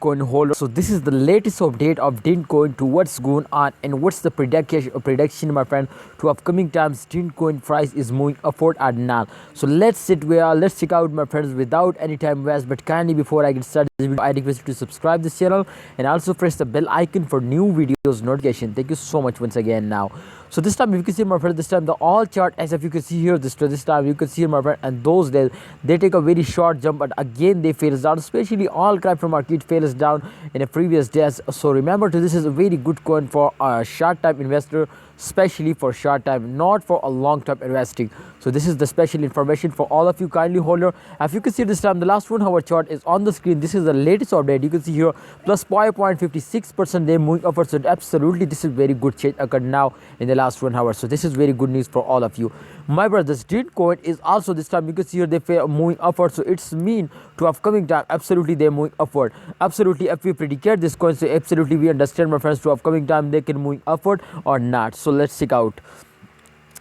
coin holder. So this is the latest update of Dent coin to what's going on and what's the prediction, my friend, to upcoming times Dent coin price is moving upward or not. So let's check out, my friends, without any time waste. But kindly, before I get started this video, I request you to subscribe this channel and also press the bell icon for new videos notification. Thank you so much once again. Now, so this time you can see, my friend, this time the all chart, as if you can see here, this time you can see here, my friend, and those days they take a very short jump, but again they fails down, especially all crypto market fails down in the previous days. So remember, this is a very good coin for a short time investor, especially for short time, not for a long term investing. So this is the special information for all of you kindly holder. As you can see, this time the last 1 hour chart is on the screen. This is the latest update. You can see here plus 5.56% they moving upwards. So absolutely this is very good change occurred now in the last 1 hour. So this is very good news for all of you, my brothers. Dent coin is also, this time you can see here, they moving upward. So it's mean to upcoming time absolutely they're moving upward. Absolutely, if we predicate this coin, so absolutely we understand, my friends, to upcoming time they can move upward or not. So let's check out.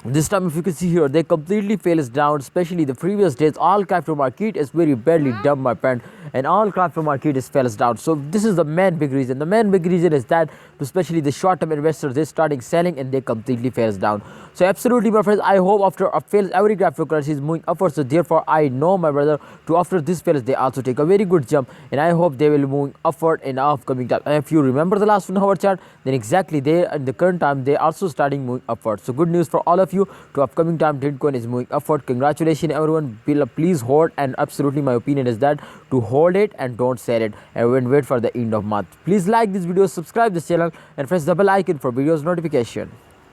This time, if you can see here, they completely fails down, especially the previous days. All crypto market is very badly done, my friend, and all crypto market is fails down. So this is the main big reason. The main big reason is that especially the short term investors, they starting selling and they completely fails down. So absolutely, my friends, I hope after a fails every cryptocurrency is moving upwards. So therefore I know, my brother, to after this fails they also take a very good jump, and I hope they will move upward in upcoming time. And if you remember the last 1 hour chart, then exactly they in the current time they also starting moving upward. So good news for all of you, to upcoming time Dent coin is moving upward. Congratulations everyone. Please hold, and absolutely my opinion is that to hold it and don't sell it and wait for the end of month. Please like this video, subscribe this channel and press the bell icon for videos notification.